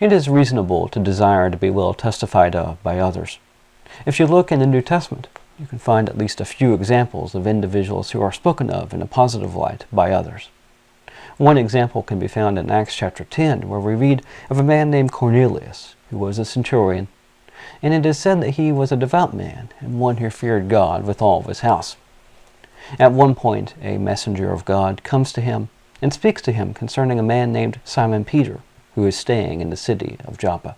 it is reasonable to desire to be well testified of by others. If you look in the New Testament, you can find at least a few examples of individuals who are spoken of in a positive light by others. One example can be found in Acts chapter 10, where we read of a man named Cornelius, who was a centurion, and it is said that he was a devout man and one who feared God with all of his house. At one point, a messenger of God comes to him and speaks to him concerning a man named Simon Peter, who is staying in the city of Joppa.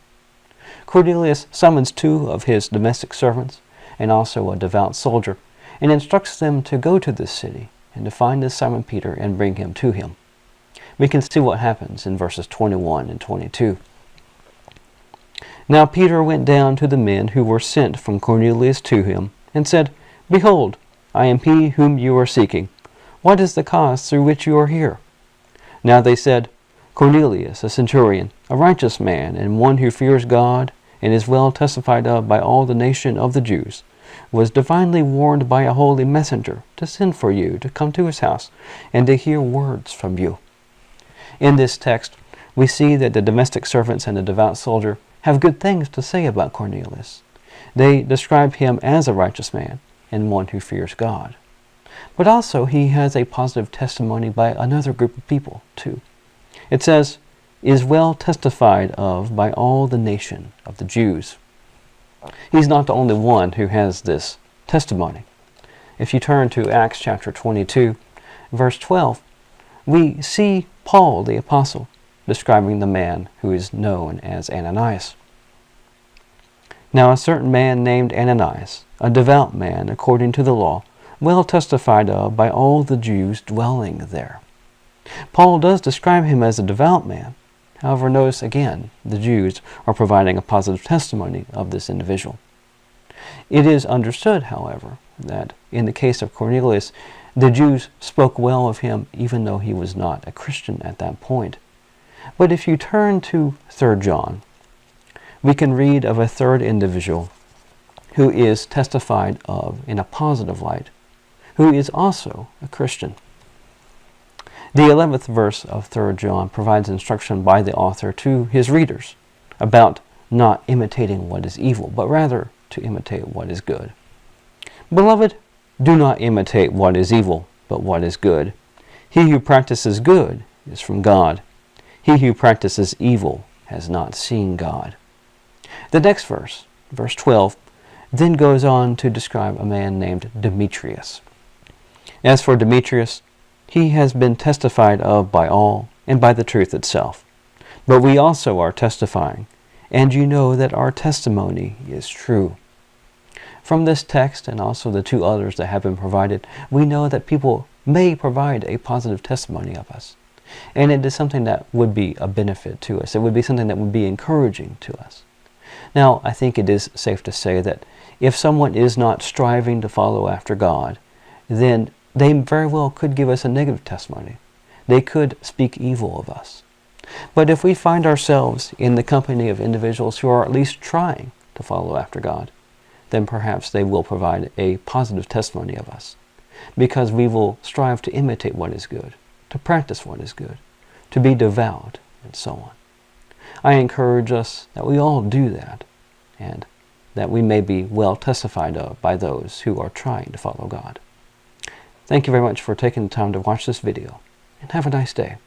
Cornelius summons 2 of his domestic servants and also a devout soldier, and instructs them to go to this city and to find this Simon Peter and bring him to him. We can see what happens in verses 21 and 22. Now Peter went down to the men who were sent from Cornelius to him, and said, Behold, I am he whom you are seeking. What is the cause through which you are here? Now they said, Cornelius, a centurion, a righteous man, and one who fears God, and is well testified of by all the nation of the Jews, was divinely warned by a holy messenger to send for you to come to his house, and to hear words from you. In this text, we see that the domestic servants and the devout soldier have good things to say about Cornelius. They describe him as a righteous man and one who fears God. But also he has a positive testimony by another group of people, too. It says, is well testified of by all the nation of the Jews. He's not the only one who has this testimony. If you turn to Acts chapter 22, verse 12, we see Paul the apostle describing the man who is known as Ananias. Now a certain man named Ananias, a devout man according to the law, well testified of by all the Jews dwelling there. Paul does describe him as a devout man. However, notice again, the Jews are providing a positive testimony of this individual. It is understood, however, that in the case of Cornelius, the Jews spoke well of him even though he was not a Christian at that point. But if you turn to 3 John, we can read of a third individual who is testified of in a positive light, who is also a Christian. The 11th verse of 3 John provides instruction by the author to his readers about not imitating what is evil, but rather to imitate what is good. Beloved, do not imitate what is evil, but what is good. He who practices good is from God. He who practices evil has not seen God. The next verse, verse 12, then goes on to describe a man named Demetrius. As for Demetrius, he has been testified of by all and by the truth itself. But we also are testifying, and you know that our testimony is true. From this text and also the 2 others that have been provided, we know that people may provide a positive testimony of us. And it is something that would be a benefit to us. It would be something that would be encouraging to us. Now, I think it is safe to say that if someone is not striving to follow after God, then they very well could give us a negative testimony. They could speak evil of us. But if we find ourselves in the company of individuals who are at least trying to follow after God, then perhaps they will provide a positive testimony of us, because we will strive to imitate what is good, to practice what is good, to be devout, and so on. I encourage us that we all do that, and that we may be well testified of by those who are trying to follow God. Thank you very much for taking the time to watch this video, and have a nice day.